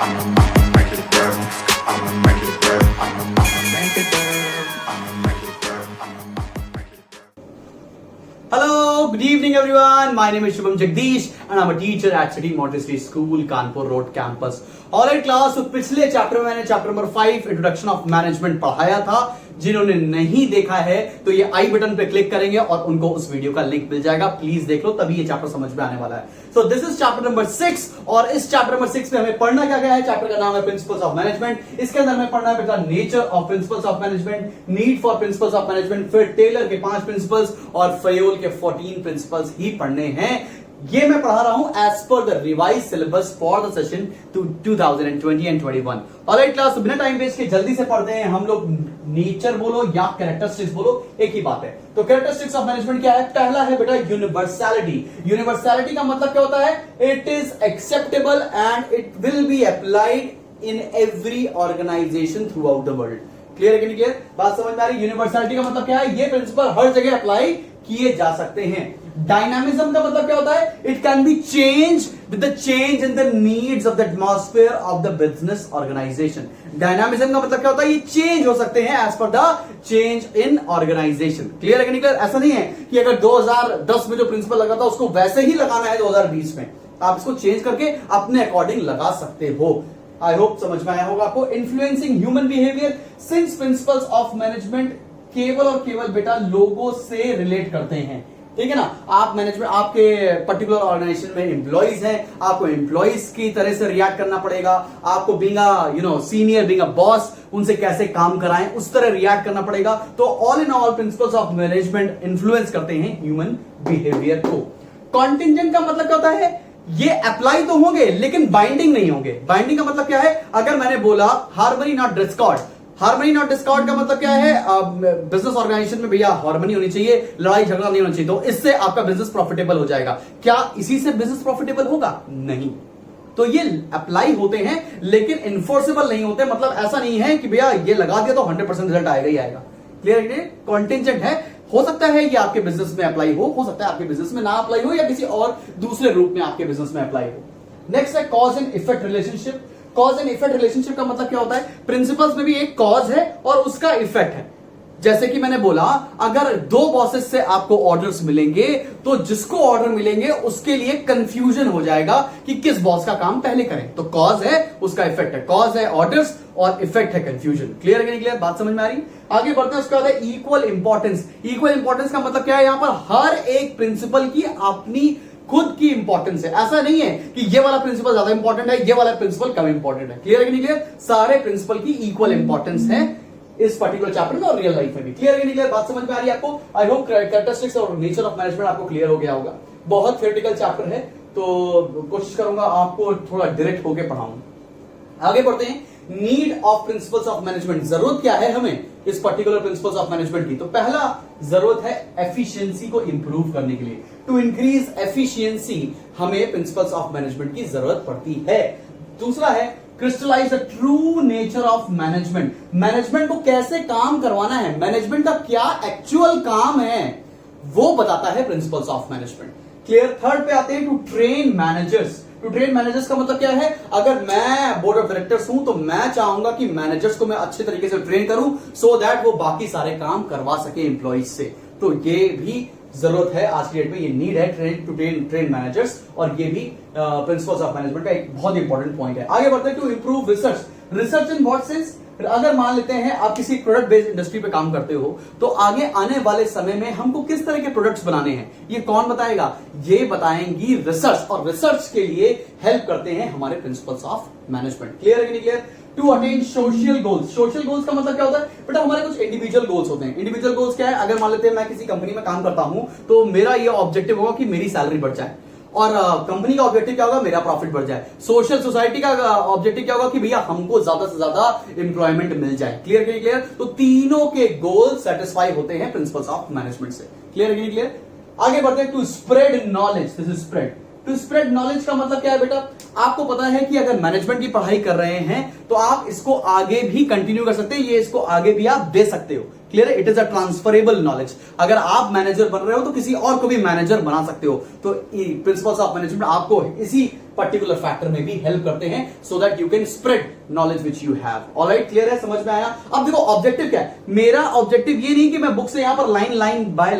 I'ma make it work. I'ma make it work. I'ma make it work. I'ma make it work. I'ma make it work. Hello, good evening everyone. My name is Shubham Jagdish and I'm a teacher at City Montessori School, Kanpur Road campus. Alright class, तो पिछले chapter में मैंने chapter number 5 introduction of management पढ़ाया था. जिन्होंने नहीं देखा है तो ये आई बटन पे क्लिक करेंगे और उनको उस वीडियो का लिंक मिल जाएगा. प्लीज देख लो, तभी ये चैप्टर समझ में आने वाला है. So this is chapter number 6 और इस चैप्टर नंबर 6 में हमें पढ़ना क्या है. चैप्टर का नाम है प्रिंसिपल्स ऑफ मैनेजमेंट. इसके अंदर हमें पढ़ना है बेटा nature of principles of management, need for principles of management, फिर टेलर के 5 प्रिंसिपल्स और फयोल के 14 प्रिंसिपल्स ही पढ़ने हैं. ये मैं पढ़ा रहा हूं एज पर the revised syllabus for the session 2020 and 21. Alright class, तो बिना टाइम वेस्ट के जल्दी से पढ़ते हैं हम लोग. नेचर बोलो या कैरेक्टरिस्टिक्स बोलो, एक ही बात है. तो कैरेक्टरिस्टिक्स ऑफ मैनेजमेंट क्या है? पहला है बेटा यूनिवर्सैलिटी. यूनिवर्सैलिटी का मतलब क्या होता है? It is acceptable and it will be applied in every organisation throughout the world. Clear है कि नहीं क्लियर? बात समझ में आ रही? यूनिवर्सैलिटी का मतलब क्या है? ये प्रिंसिपल हर जगह अप्लाई किए जा सकते हैं. डायनामिज्म का मतलब क्या होता है? It can be change with the change in the needs of the atmosphere of the business organisation. Dynamism का मतलब क्या होता है? ये चेंज हो सकते हैं एज पर the change in organisation. Clear है कि नहीं क्लियर? ऐसा नहीं है कि अगर 2010 में जो प्रिंसिपल लगा था उसको वैसे ही लगाना है 2020 में. आप इसको चेंज करके अपने अकॉर्डिंग लगा सकते हो. आई होप समझ में आया होगा आपको. Influencing human behaviour, since principles of management केवल और केवल बेटा लोगों से रिलेट करते हैं. ठीक है ना? आप मैनेजमेंट, आपके पर्टिकुलर ऑर्गेनाइजेशन में एम्प्लॉइज हैं, आपको एम्प्लॉइज की तरह से रिएक्ट करना पड़ेगा. आपको being a senior, being a boss, उनसे कैसे काम कराएं उस तरह रिएक्ट करना पड़ेगा. तो all in all principles of management influence करते हैं ह्यूमन बिहेवियर को. कॉन्टिंजेंट का मतलब क्या होता है? ये अप्लाई तो होंगे लेकिन बाइंडिंग नहीं होंगे. बाइंडिंग का मतलब क्या है? अगर मैंने बोला harmony not Discord, harmony not Discord का मतलब क्या है? बिजनेस ऑर्गेनाइजेशन में भैया हार्मनी होनी चाहिए, लड़ाई झगड़ा नहीं होना चाहिए, तो इससे आपका बिजनेस प्रॉफिटेबल हो जाएगा. क्या इसी से बिजनेस प्रॉफिटेबल होगा? नहीं. तो ये अप्लाई होते हैं लेकिन इन्फोर्सेबल नहीं होते. मतलब ऐसा नहीं है कि भैया ये लगा दिया तो 100% रिजल्ट आएगा ही आएगा. क्लियर है? कॉन्टिंजेंट है. हो सकता है ये आपके बिजनेस में अप्लाई हो सकता है आपके बिजनेस में ना अप्लाई हो, या किसी और दूसरे रूप में आपके बिजनेस में अप्लाई हो. नेक्स्ट है cause and effect relationship. Cause and effect relationship का मतलब क्या होता है? प्रिंसिपल्स में भी एक कॉज है और उसका इफेक्ट है. जैसे कि मैंने बोला, अगर 2 बॉसेस से आपको ऑर्डर्स मिलेंगे तो जिसको ऑर्डर मिलेंगे उसके लिए कंफ्यूजन हो जाएगा कि किस बॉस का काम पहले करें. तो कॉज है, उसका इफेक्ट है. कॉज है ऑर्डर्स और इफेक्ट है कंफ्यूजन. क्लियर है कि नहीं क्लियर? बात समझ में आ रही? आगे बढ़ते हैं. उसका है इक्वल इंपॉर्टेंस. इक्वल इंपॉर्टेंस का मतलब क्या है? यहां पर हर एक प्रिंसिपल की अपनी खुद की इंपॉर्टेंस है. ऐसा नहीं है कि ये वाला प्रिंसिपल ज्यादा इंपॉर्टेंट है, ये वाला प्रिंसिपल कम इंपॉर्टेंट है. क्लियर है कि नहीं क्लियर? सारे प्रिंसिपल की इक्वल इंपॉर्टेंस है इस पर्टिकुलर चैप्टर में और रियल लाइफ में भी. क्लियर है कि नहीं क्लियर? बात समझ में आ रही है आपको? आई होप कैरेक्टरिस्टिक्स और नेचर ऑफ मैनेजमेंट आपको क्लियर हो गया होगा. बहुत थ्योरेटिकल चैप्टर है तो कोशिश करूंगा आपको थोड़ा डायरेक्ट होकर पढ़ाऊं. आगे बढ़ते हैं. Need of principles of management. जरूरत क्या है हमें इस पर्टिकुलर प्रिंसिपल्स ऑफ मैनेजमेंट की? तो पहला जरूरत है एफिशिएंसी को इंप्रूव करने के लिए. टू इंक्रीज एफिशिएंसी हमें प्रिंसिपल्स ऑफ मैनेजमेंट की जरूरत पड़ती है. दूसरा है crystallise the true nature of management. Management को कैसे काम करवाना है, मैनेजमेंट का क्या एक्चुअल काम है, वो बताता है principles of management. Clear? Third पे आते हैं to train managers. To train managers का मतलब क्या है? अगर मैं बोर्ड ऑफ डायरेक्टर्स हूं तो मैं चाहूंगा कि मैनेजर्स को मैं अच्छे तरीके से ट्रेन करूं सो दैट वो बाकी सारे काम करवा सके एम्प्लॉइज से. तो ये भी जरूरत है आज की डेट में. ये नीड है ट्रेन मैनेजर्स और ये भी प्रिंसिपल्स ऑफ मैनेजमेंट का एक बहुत इंपॉर्टेंट पॉइंट है. आगे बढ़ते हैं. To improve research. Research in what sense? अगर मान लेते हैं आप किसी प्रोडक्ट बेस्ड इंडस्ट्री पे काम करते हो तो आगे आने वाले समय में हमको किस तरह के प्रोडक्ट्स बनाने हैं ये कौन बताएगा? ये बताएंगी रिसर्च. और रिसर्च के लिए हेल्प करते हैं हमारे प्रिंसिपल्स ऑफ मैनेजमेंट. क्लियर है कि नहीं clear? To attain social goals. Social goals का मतलब क्या होता है? बेटा हमारे कुछ इंडिविजुअल गोल्स होते हैं. इंडिविजुअल गोल्स क्या है? अगर मान लेते हैं मैं किसी कंपनी में काम करता हूं तो मेरा ये ऑब्जेक्टिव होगा कि मेरी सैलरी बढ़ जाए, और कंपनी का ऑब्जेक्टिव क्या होगा? मेरा प्रॉफिट बढ़ जाए. सोशल सोसाइटी का ऑब्जेक्टिव क्या होगा? कि भैया हमको ज्यादा से ज्यादा एम्प्लॉयमेंट मिल जाए. क्लियर कि नहीं क्लियर? तो तीनों के गोल सेटिस्फाई होते हैं प्रिंसिपल्स ऑफ मैनेजमेंट से. क्लियर कि नहीं क्लियर? आगे बढ़ते हैं. To spread knowledge. This is spread. To spread knowledge का मतलब क्या है बेटा? आपको पता है कि अगर मैनेजमेंट की पढ़ाई कर रहे हैं तो आप इसको आगे भी कंटिन्यू कर सकते हैं, ये इसको आगे भी आप दे सकते हो. क्लियर है? It is a transferable knowledge. अगर आप मैनेजर बन रहे हो तो किसी और को भी मैनेजर बना सकते हो। तो प्रिंसिपल्स ऑफ मैनेजमेंट आपको इसी पर्टिकुलर फैक्टर में भी हेल्प करते हैं, so that you can spread knowledge which you have. Alright, clear है? समझ में आया? अब देखो ऑब्जेक्टिव क्या है मेरा। ऑब्जेक्टिव ये नहीं कि मैं बुक से यहां पर लाइन बाय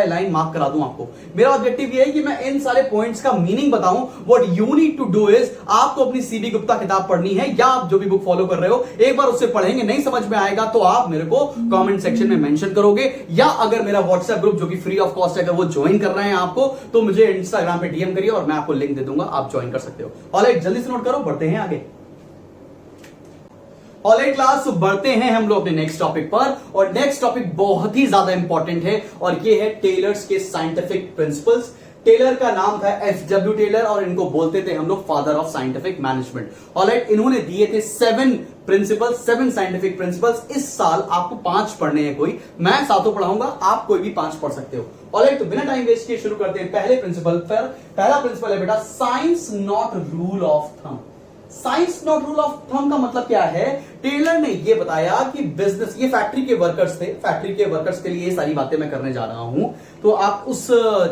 लाइन मार्क करा दूं आपको। मेरा ऑब्जेक्टिव ये है कि मैं इन सारे पॉइंट्स का मीनिंग बताऊं। What you need to do is, आपको अपनी सीबी गुप्ता किताब पढ़नी है, या आप जो भी बुक फॉलो कर रहे हो एक बार उससे पढ़ेंगे, नहीं समझ में आएगा तो आप मेरे को कमेंट सेक्शन में मेंशन करोगे, या अगर मेरा व्हाट्सएप ग्रुप जो कि फ्री ऑफ कॉस्ट है, अगर वो ज्वाइन कर रहे हैं आपको, तो मुझे इंस्टाग्राम पे डीएम करिए और मैं आपको लिंक दे दूंगा, आप ज्वाइन कर सकते हो। ऑलराइट, जल्दी से नोट करो, बढ़ते हैं आगे। ऑलराइट क्लास, बढ़ते हैं हम लोग अपने नेक्स्ट टॉपिक पर, और नेक्स्ट टॉपिक बहुत ही ज्यादा इंपॉर्टेंट है, और ये है टेलर्स के साइंटिफिक प्रिंसिपल्स। टेलर का नाम था एफ.डब्ल्यू. टेलर, और इनको बोलते थे हम लोग father of scientific management. Alright, इन्होंने दिए थे 7 प्रिंसिपल्स, 7 साइंटिफिक प्रिंसिपल्स। इस साल आपको 5 पढ़ने हैं, कोई मैं सातों पढ़ाऊंगा, आप कोई भी 5 पढ़ सकते हो। ऑलराइट, तो बिना टाइम वेस्ट किए शुरू करते हैं पहले प्रिंसिपल पर। पहला प्रिंसिपल है बेटा, science not rule of thumb. Science not rule of thumb का मतलब क्या है? टेलर ने ये बताया कि बिजनेस, ये फैक्ट्री के वर्कर्स थे, फैक्ट्री के वर्कर्स के लिए ये सारी बातें मैं करने जा रहा हूं, तो आप उस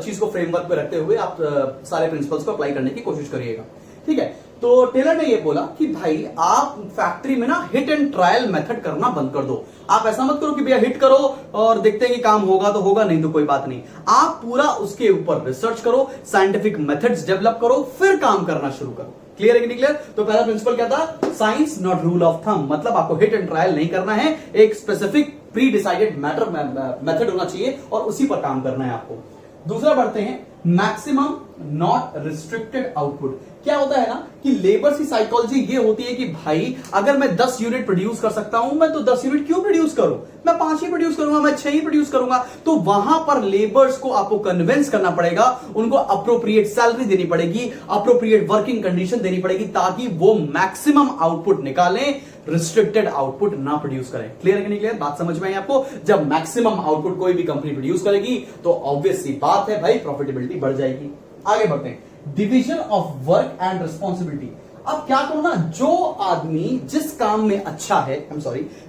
चीज को फ्रेमवर्क पे रखते हुए आप सारे प्रिंसिपल्स को अप्लाई करने की कोशिश करिएगा, ठीक है? तो टेलर ने ये बोला कि भाई आप फैक्ट्री में ना हिट एंड ट्रायल मेथड करना बंद कर दो। आप ऐसा मत करो कि भैया हिट करो और देखते हैं कि काम होगा तो होगा, नहीं तो कोई बात नहीं। आप पूरा उसके ऊपर रिसर्च करो, साइंटिफिक मेथड्स डेवलप करो, फिर काम करना शुरू करो। क्लियर है कि नहीं क्लियर? तो पहला प्रिंसिपल क्या था? Science not rule of thumb, मतलब आपको हिट एंड ट्रायल नहीं करना है, एक स्पेसिफिक प्री डिसाइडेड मेथड होना चाहिए और उसी पर काम करना है आपको। दूसरा बढ़ते हैं, मैक्सिमम नॉट रिस्ट्रिक्टेड आउटपुट। क्या होता है ना कि लेबर की साइकोलॉजी ये होती है कि भाई अगर मैं 10 यूनिट प्रोड्यूस कर सकता हूं, मैं तो 10 यूनिट क्यों प्रोड्यूस करूं? मैं 5 ही प्रोड्यूस करूंगा, मैं 6 ही प्रोड्यूस करूंगा। तो वहां पर लेबर्स को आपको कन्विंस करना पड़ेगा, उनको अप्रोप्रिएट सैलरी देनी पड़ेगी, अप्रोप्रिएट वर्किंग कंडीशन देनी पड़ेगी, ताकि वो मैक्सिमम आउटपुट निकालें, रिस्ट्रिक्टेड आउटपुट ना प्रोड्यूस करें। क्लियर है कि नहीं क्लियर? बात समझ में आई आपको? जब मैक्सिमम आउटपुट कोई भी कंपनी प्रोड्यूस करेगी तो ऑब्वियस सी बात है भाई, प्रॉफिटेबिलिटी बढ़ जाएगी। आगे बढ़ते हैं, division of work and responsibility. अब क्या करो ना, जो आदमी जिस काम में अच्छा है,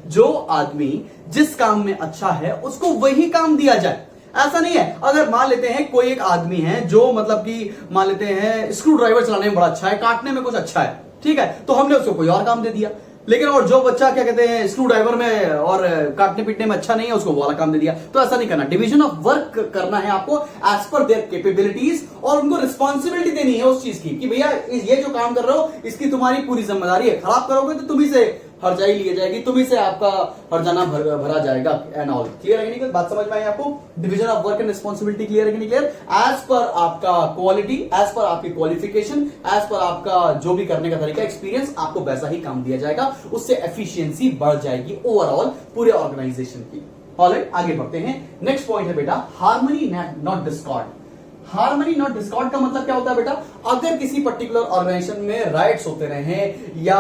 जो आदमी जिस काम में अच्छा है उसको वही काम दिया जाए। ऐसा नहीं है, अगर मान लेते हैं कोई एक आदमी है जो मतलब कि मान लेते हैं स्क्रू ड्राइवर चलाने में बड़ा अच्छा है, काटने में कुछ अच्छा है, ठीक है, तो हमने उसको कोई और काम दे दिया। लेकिन और जो बच्चा क्या कहते हैं स्क्रू ड्राइवर में और काटने पीटने में अच्छा नहीं है, उसको वो वाला काम दे दिया। तो ऐसा नहीं करना, डिवीजन ऑफ वर्क करना है आपको एज पर देयर कैपेबिलिटीज, और उनको रिस्पॉन्सिबिलिटी देनी है उस चीज की कि भैया ये जो काम कर रहे हो इसकी तुम्हारी पूरी जिम्मेदारी है, खराब करोगे तो तुम्ही से हर्जाई ली जाएगी, तुम्ही से आपका हर्जाना भरा जाएगा एंड ऑल। क्लियर है कि नहीं? बात समझ में आई आपको? Division of work and responsibility clear है कि नहीं क्लियर? एज पर आपका क्वालिटी, एज पर आपकी क्वालिफिकेशन, एज पर आपका जो भी करने का तरीका, एक्सपीरियंस, आपको वैसा ही काम दिया जाएगा, उससे एफिशिएंसी बढ़ जाएगी ओवरऑल पूरे ऑर्गेनाइजेशन की। ऑलराइट, आगे बढ़ते हैं। नेक्स्ट पॉइंट है बेटा, harmony not Discord. Harmony not Discord का मतलब क्या होता है बेटा? अगर किसी पर्टिकुलर ऑर्गेनाइजेशन में राइट्स होते रहे या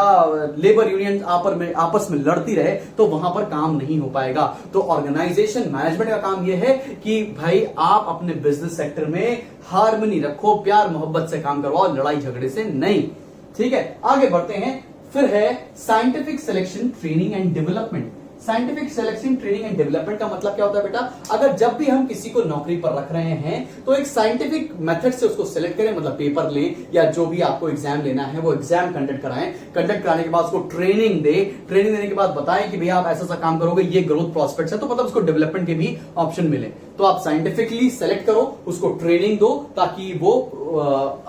लेबर यूनियन आपस में लड़ती रहे तो वहां पर काम नहीं हो पाएगा। तो ऑर्गेनाइजेशन मैनेजमेंट का काम यह है कि भाई आप अपने बिजनेस सेक्टर में हार्मनी रखो, प्यार मोहब्बत से काम करवाओ, लड़ाई झगड़े से नहीं, ठीक है? आगे बढ़ते हैं, फिर है scientific selection training and development. Scientific selection training and development का मतलब क्या होता है बेटा? अगर जब भी हम किसी को नौकरी पर रख रहे हैं तो एक साइंटिफिक मेथड से उसको सिलेक्ट करें, मतलब पेपर लें या जो भी आपको एग्जाम लेना है वो एग्जाम कंडक्ट कराएं, कंडक्ट कराने के बाद उसको ट्रेनिंग देने के बाद बताएं कि भैया आप ऐसा सा काम करोगे, ये ग्रोथ प्रोस्पेक्ट्स है, तो मतलब उसको डेवलपमेंट के भी ऑप्शन मिले। तो आप साइंटिफिकली सेलेक्ट करो, उसको ट्रेनिंग दो ताकि वो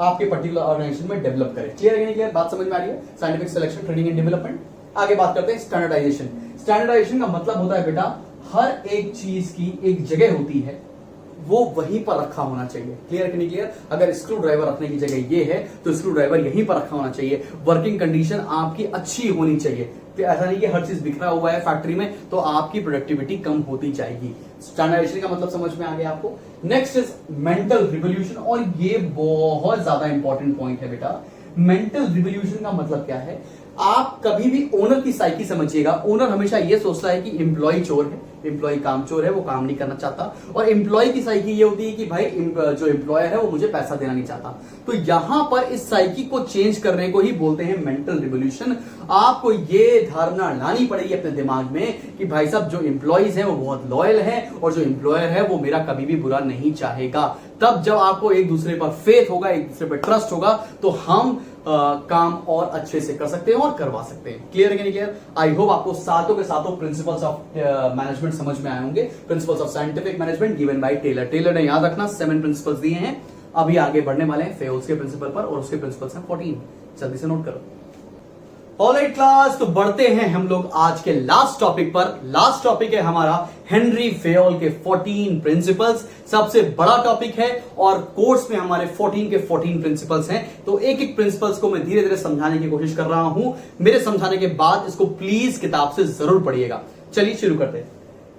आपके पर्टिकुलर ऑर्गेनाइजेशन में डेवलप करे। क्लियर है नहीं क्लियर? बात समझ में आ रही है? Scientific selection training and development. आगे बात करते हैं स्टैंडर्डाइजेशन। स्टैंडर्डाइजेशन का मतलब होता है बेटा, हर एक चीज की एक जगह होती है, वो वहीं पर रखा होना चाहिए। क्लियर कि नहीं क्लियर? अगर स्क्रू ड्राइवर रखने की जगह ये है तो स्क्रू ड्राइवर यहीं पर रखा होना चाहिए। वर्किंग कंडीशन आपकी अच्छी होनी चाहिए, तो ऐसा नहीं कि हर चीज बिखरा हुआ है फैक्ट्री में तो आपकी प्रोडक्टिविटी कम होती जाएगी। स्टैंडर्डाइजेशन का मतलब समझ में आ गया आपको? नेक्स्ट इज मेंटल रिवोल्यूशन, और ये बहुत ज्यादा इंपॉर्टेंट पॉइंट है बेटा। मेंटल रिवोल्यूशन का मतलब क्या है? आप कभी भी ओनर की साइकी समझिएगा। ओनर हमेशा ये सोचता है कि एम्प्लॉय चोर है, एम्प्लॉय काम चोर है, वो काम नहीं करना चाहता। और एम्प्लॉय की साइकी ये होती है कि भाई जो एम्प्लॉयर है वो मुझे पैसा देना नहीं चाहता। तो यहां पर इस साइकी को चेंज करने को ही बोलते हैं मेंटल रिवोल्यूशन। आपको ये धारणा लानी पड़ेगी अपने दिमाग में कि भाई साहब जो एम्प्लॉयज हैं वो बहुत लॉयल हैं और जो एम्प्लॉयर है वो मेरा कभी भी बुरा नहीं चाहेगा। तब जब आपको एक दूसरे पर फेथ होगा, एक दूसरे पर ट्रस्ट होगा, तो हम काम और अच्छे से कर सकते हैं और करवा सकते हैं। क्लियर है कि नहीं क्लियर? आई होप आपको सातों के सातों प्रिंसिपल्स ऑफ मैनेजमेंट समझ में आए होंगे। Principles of scientific management given by Taylor. Taylor ने याद रखना 7 प्रिंसिपल्स दिए हैं। अभी आगे बढ़ने वाले हैं फेयोल्स के प्रिंसिपल पर और उसके प्रिंसिपल्स हैं 14। जल्दी से नोट करो। ऑलराइट क्लास, तो बढ़ते हैं हम लोग आज के लास्ट टॉपिक पर। लास्ट टॉपिक है हमारा हेनरी फेयोल के 14 प्रिंसिपल्स। सबसे बड़ा टॉपिक है और कोर्स में हमारे 14 के 14 प्रिंसिपल्स हैं। तो एक एक प्रिंसिपल्स को मैं धीरे धीरे समझाने की कोशिश कर रहा हूं। मेरे समझाने के बाद इसको प्लीज किताब से जरूर पढ़िएगा। चलिए शुरू करते हैं।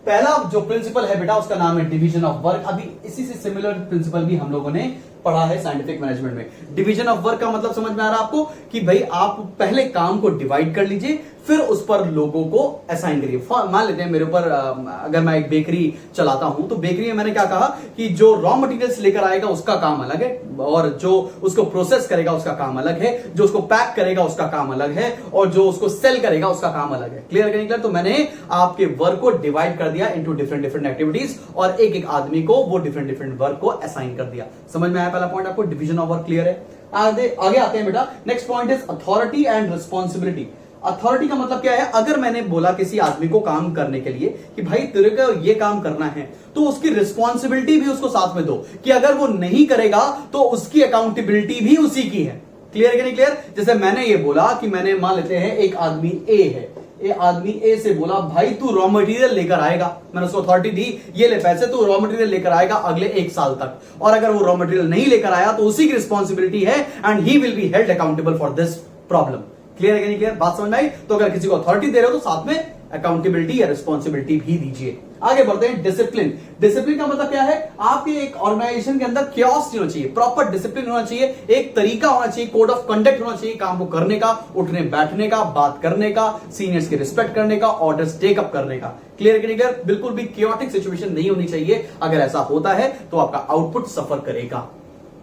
पहला जो प्रिंसिपल है बेटा उसका नाम है डिवीजन ऑफ वर्क। अभी इसी से सिमिलर प्रिंसिपल भी हम लोगों ने पढ़ा है साइंटिफिक मैनेजमेंट में। डिवीजन ऑफ वर्क का मतलब समझ में आ रहा है आपको कि भाई आप पहले काम को डिवाइड कर लीजिए, फिर उस पर लोगों को असाइन करिए। मान लेते हैं मेरे ऊपर अगर मैं एक बेकरी चलाता हूं तो बेकरी में मैंने क्या कहा कि जो रॉ मटेरियल्स लेकर आएगा उसका काम अलग है और जो उसको प्रोसेस करेगा उसका काम अलग है, जो उसको पैक करेगा उसका काम अलग है और जो उसको सेल करेगा उसका काम अलग है। Clear clear? तो मैंने आपके वर्क को डिवाइड कर दिया इनटू डिफरेंट डिफरेंट एक्टिविटीज और एक एक आदमी को वो डिफरेंट डिफरेंट वर्क को असाइन कर दिया। समझ में आया पहला पॉइंट आपको? डिवीजन ऑफ वर्क क्लियर है? आगे आते हैं बेटा। Next point is authority and responsibility. Authority का मतलब क्या है? अगर मैंने बोला किसी आदमी को काम करने के लिए कि भाई तेरे को ये काम करना है, तो उसकी रिस्पॉन्सिबिलिटी भी उसको साथ में दो कि अगर वो नहीं करेगा तो उसकी अकाउंटेबिलिटी भी उसी की है। क्लियर है कि नहीं क्लियर? जैसे मैंने ये बोला कि मैंने मान लेते हैं एक आदमी ए है, आदमी ए से बोला भाई तू रॉ मटेरियल लेकर आएगा, मैंने उसको अथॉरिटी दी, ये ले पैसे, तू रॉ मटेरियल लेकर आएगा अगले 1 साल तक, और अगर वो रॉ मटेरियल नहीं लेकर आया तो उसी की रिस्पॉन्सिबिलिटी है and he will be held accountable for this problem. Clear है कि नहीं क्लियर? बात समझ में आई? तो अगर किसी को अथॉरिटी दे रहे हो तो साथ में अकाउंटेबिलिटी या रिस्पॉन्सिबिलिटी भी दीजिए। आगे बढ़ते हैं। डिसिप्लिन। डिसिप्लिन का मतलब क्या है? आपके एक ऑर्गेनाइजेशन के अंदर क्योस होना चाहिए, प्रॉपर डिसिप्लिन होना चाहिए, एक तरीका होना चाहिए, कोड ऑफ कंडक्ट होना चाहिए काम को करने का, उठने बैठने का, बात करने का, सीनियर्स की रिस्पेक्ट करने का, ऑर्डर्स टेकअप करने का। क्लियर कि नहीं क्लियर? बिल्कुल भी क्योटिक सिचुएशन नहीं होनी चाहिए। अगर ऐसा होता है तो आपका आउटपुट सफर करेगा।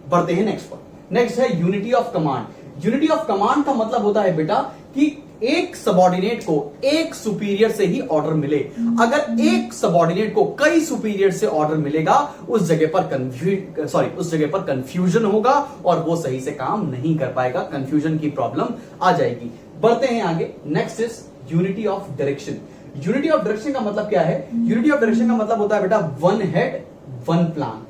बढ़ते हैं नेक्स्ट पर। नेक्स्ट है unity of command. Unity of command का मतलब होता है बेटा कि एक सबॉर्डिनेट को एक सुपीरियर से ही ऑर्डर मिले। अगर एक सबॉर्डिनेट को कई सुपीरियर से ऑर्डर मिलेगा उस जगह पर कंफ्यूजन होगा और वो सही से काम नहीं कर पाएगा, कंफ्यूजन की प्रॉब्लम आ जाएगी। बढ़ते हैं आगे। Next is unity of direction. Unity of direction का मतलब क्या है? यूनिटी ऑफ डायरेक्शन का मतलब होता है बेटा वन हेड वन प्लान।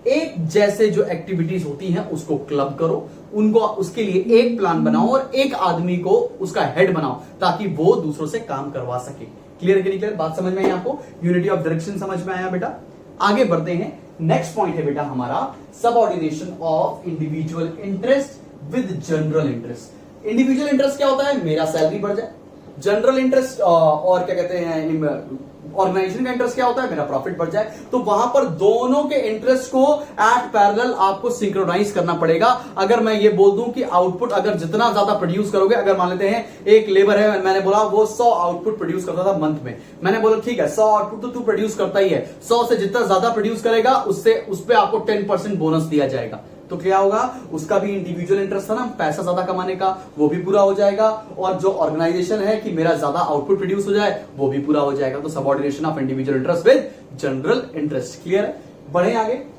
एक जैसे जो एक्टिविटीज होती हैं उसको क्लब करो, उनको उसके लिए एक प्लान बनाओ और एक आदमी को उसका हेड बनाओ ताकि वो दूसरों से काम करवा सके। क्लियर है कि नहीं क्लियर? बात समझ में आई आपको? यूनिटी ऑफ डायरेक्शन समझ में आया बेटा? आगे बढ़ते हैं। नेक्स्ट पॉइंट है बेटा हमारा subordination of individual interest with general interest. Individual interest क्या होता है? मेरा सैलरी बढ़ जाए। जनरल इंटरेस्ट और क्या कहते हैं ऑर्गेनाइजेशन का इंटरेस्ट क्या होता है? मेरा प्रॉफिट बढ़ जाए। तो वहां पर दोनों के इंटरेस्ट को एट पैरेलल आपको सिंक्रोनाइज करना पड़ेगा। अगर मैं ये बोल दूं कि आउटपुट अगर जितना ज्यादा प्रोड्यूस करोगे, अगर मान लेते हैं एक लेबर है, मैंने बोला वो 100 आउटपुट प्रोड्यूस करता था मंथ में, मैंने बोला ठीक है 100 आउटपुट तो तू प्रोड्यूस करता ही है, 100 से जितना ज्यादा प्रोड्यूस करेगा उससे उस पर आपको 10% बोनस दिया जाएगा। तो क्या होगा? उसका भी इंडिविजुअल इंटरेस्ट था ना पैसा ज्यादा कमाने का, वो भी पूरा हो जाएगा, और जो ऑर्गेनाइजेशन है कि मेरा ज्यादा आउटपुट प्रोड्यूस हो जाए वो भी पूरा हो जाएगा। तो subordination of individual interest with general interest. Clear है? बढ़े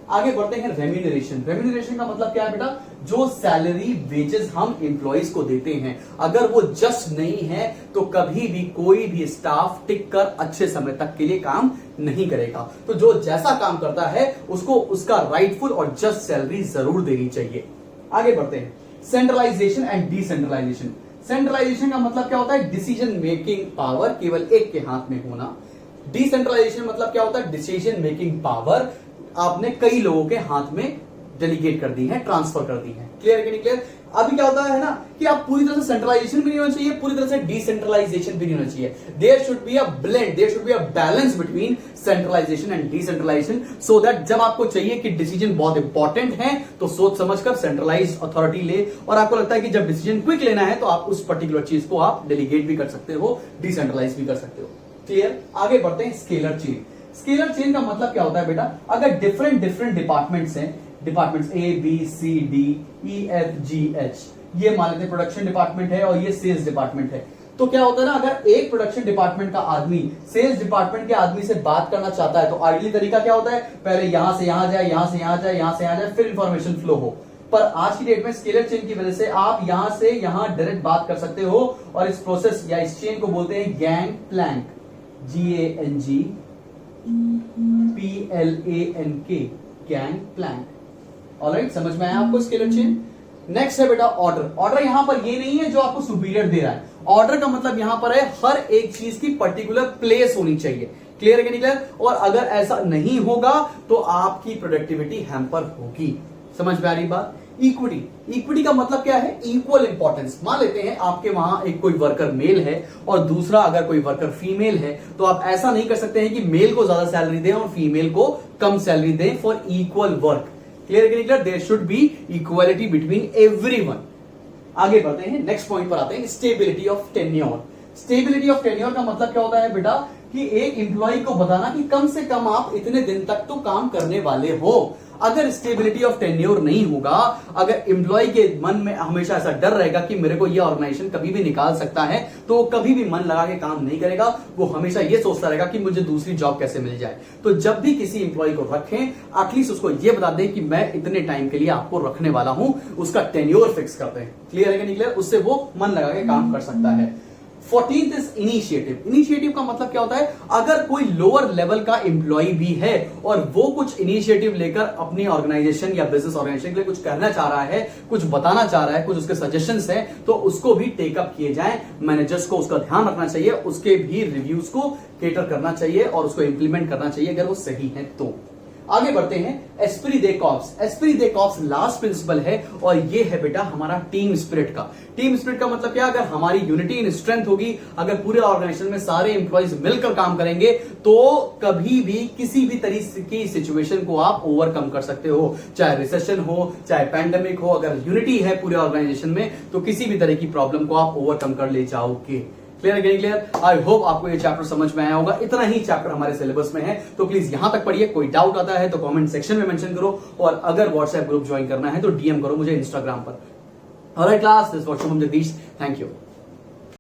आगे बढ़ते हैं। रेम्यूनरेशन। रेम्यूनरेशन का मतलब क्या है बेटा? जो सैलरी वेजेस हम एम्प्लॉइज को देते हैं अगर वो जस्ट नहीं है तो कभी भी कोई भी स्टाफ टिक कर अच्छे समय तक के लिए काम नहीं करेगा। तो जो जैसा काम करता है उसको उसका राइटफुल और जस्ट सैलरी जरूर देनी चाहिए। आगे बढ़ते हैं। Centralisation and decentralisation. सेंट्रलाइजेशन का मतलब क्या होता है? डिसीजन मेकिंग पावर केवल एक के हाथ में होना। डिसेंट्रलाइजेशन मतलब क्या होता है? डिसीजन मेकिंग पावर आपने कई लोगों के हाथ में डेलीगेट कर दी है, ट्रांसफर कर दी है। क्लियर है कि नहीं क्लियर? अभी क्या होता है ना कि आप पूरी तरह से सेंट्रलाइजेशन भी नहीं होना चाहिए, पूरी तरह से डिसेंट्रलाइजेशन भी नहीं होना चाहिए। There should be a blend, there should be a balance between centralisation and decentralisation, so that जब आपको चाहिए कि डिसीजन बहुत इंपॉर्टेंट है तो सोच समझकर सेंट्रलाइज अथॉरिटी ले, और आपको लगता है कि जब डिसीजन क्विक लेना है तो आप उस पर्टिकुलर चीज को आप डेलीगेट भी कर सकते हो, डिसेंट्रलाइज भी कर सकते हो। क्लियर? आगे बढ़ते हैं स्केलर चेन। स्केलर चेन का मतलब क्या होता है बेटा? अगर डिफरेंट डिपार्टमेंट्स हैं, departments A B C D E F G H, ये मान लेते हैं प्रोडक्शन डिपार्टमेंट है और ये सेल्स डिपार्टमेंट है, तो क्या होता है ना, अगर एक प्रोडक्शन डिपार्टमेंट का आदमी सेल्स डिपार्टमेंट के आदमी से बात करना चाहता है तो आइडियली तरीका क्या होता है? पहले यहां से यहां जाए, यहां से यहां जाए, यहां से यहां जाए, फिर इंफॉर्मेशन फ्लो हो। पर आज की डेट में स्केलर चेन की वजह से आप यहां से यहां डायरेक्ट बात कर सकते हो, और इस प्रोसेस या इस चेन को बोलते हैं gang plank, GANG PLANK, gang plank. Alright, समझ में आया आपको स्केलर चेन? नेक्स्ट है बेटा ऑर्डर। ऑर्डर यहां पर ये नहीं है जो आपको सुपीरियर दे रहा है, ऑर्डर का मतलब यहां पर है हर एक चीज की पर्टिकुलर प्लेस होनी चाहिए। क्लियर है कि नहीं क्लियर? और अगर ऐसा नहीं होगा तो आपकी प्रोडक्टिविटी हैम्पर होगी। समझ में आ रही बात? इक्विटी, इक्विटी का मतलब क्या है? Equal importance. मान लेते हैं आपके वहां एक कोई वर्कर मेल है और दूसरा अगर कोई वर्कर फीमेल है, तो आप ऐसा नहीं कर सकते हैं कि मेल को ज्यादा सैलरी दें और फीमेल को कम सैलरी दें फॉर इक्वल वर्क। क्लियर है कि नहीं? There should be equality between everyone. आगे बढ़ते हैं, नेक्स्ट पॉइंट पर आते हैं, stability of tenure. Stability of tenure का मतलब क्या होता है बेटा? कि एक एम्प्लॉय को बताना कि कम से कम आप इतने दिन तक तो काम करने वाले हो। अगर स्टेबिलिटी ऑफ टेन्योर नहीं होगा, अगर एम्प्लॉय के मन में हमेशा ऐसा डर रहेगा कि मेरे को ये ऑर्गेनाइजेशन कभी भी निकाल सकता है, तो वो कभी भी मन लगा के काम नहीं करेगा, वो हमेशा ये सोचता रहेगा कि मुझे दूसरी जॉब कैसे मिल जाए। तो जब भी किसी एम्प्लॉय को रखें, एटलीस्ट उसको ये बता दें कि मैं इतने टाइम के लिए आपको रखने वाला हूं, उसका टेन्योर फिक्स करते हैं। क्लियर है कि नहीं क्लियर? उससे वो मन लगा के काम कर सकता है। 14th is initiative. इनिशिएटिव का मतलब क्या होता है? अगर कोई लोअर लेवल का एम्प्लॉय भी है और वो कुछ इनिशिएटिव लेकर अपनी ऑर्गेनाइजेशन या बिजनेस ऑर्गेनाइजेशन के लिए कुछ करना चाह रहा है, कुछ बताना चाह रहा है, कुछ उसके सजेशंस हैं, तो उसको भी टेकअप किए जाएं। मैनेजर्स को उसका ध्यान रखना चाहिए, उसके भी रिव्यूज को केटर करना चाहिए और उसको इंप्लीमेंट करना चाहिए अगर वो सही है तो। आगे बढ़ते हैं, एस्प्री दे कॉर्प्स। एस्प्री दे कॉर्प्स लास्ट प्रिंसिपल है और ये है बेटा हमारा टीम स्पिरिट का। टीम स्पिरिट का मतलब क्या? अगर हमारी यूनिटी इन स्ट्रेंथ होगी, अगर पूरे ऑर्गेनाइजेशन में सारे एम्प्लॉइज मिलकर काम करेंगे, तो कभी भी किसी भी तरीके की सिचुएशन को आप ओवरकम कर सकते हो। चाहे रिसेशन हो, चाहे पैंडेमिक हो, अगर यूनिटी है पूरे ऑर्गेनाइजेशन में तो किसी भी तरह की प्रॉब्लम को आप ओवरकम कर ले जाओगे। क्लियर है? क्लियर? आई होप आपको ये चैप्टर समझ में आया होगा। इतना ही चैप्टर हमारे सिलेबस में है, तो प्लीज यहां तक पढ़िए। कोई डाउट आता है तो कमेंट सेक्शन में मेंशन करो, और अगर व्हाट्सएप ग्रुप ज्वाइन करना है तो DM करो मुझे इंस्टाग्राम पर। Alright class, this was Shubham Jagdish. Thank you.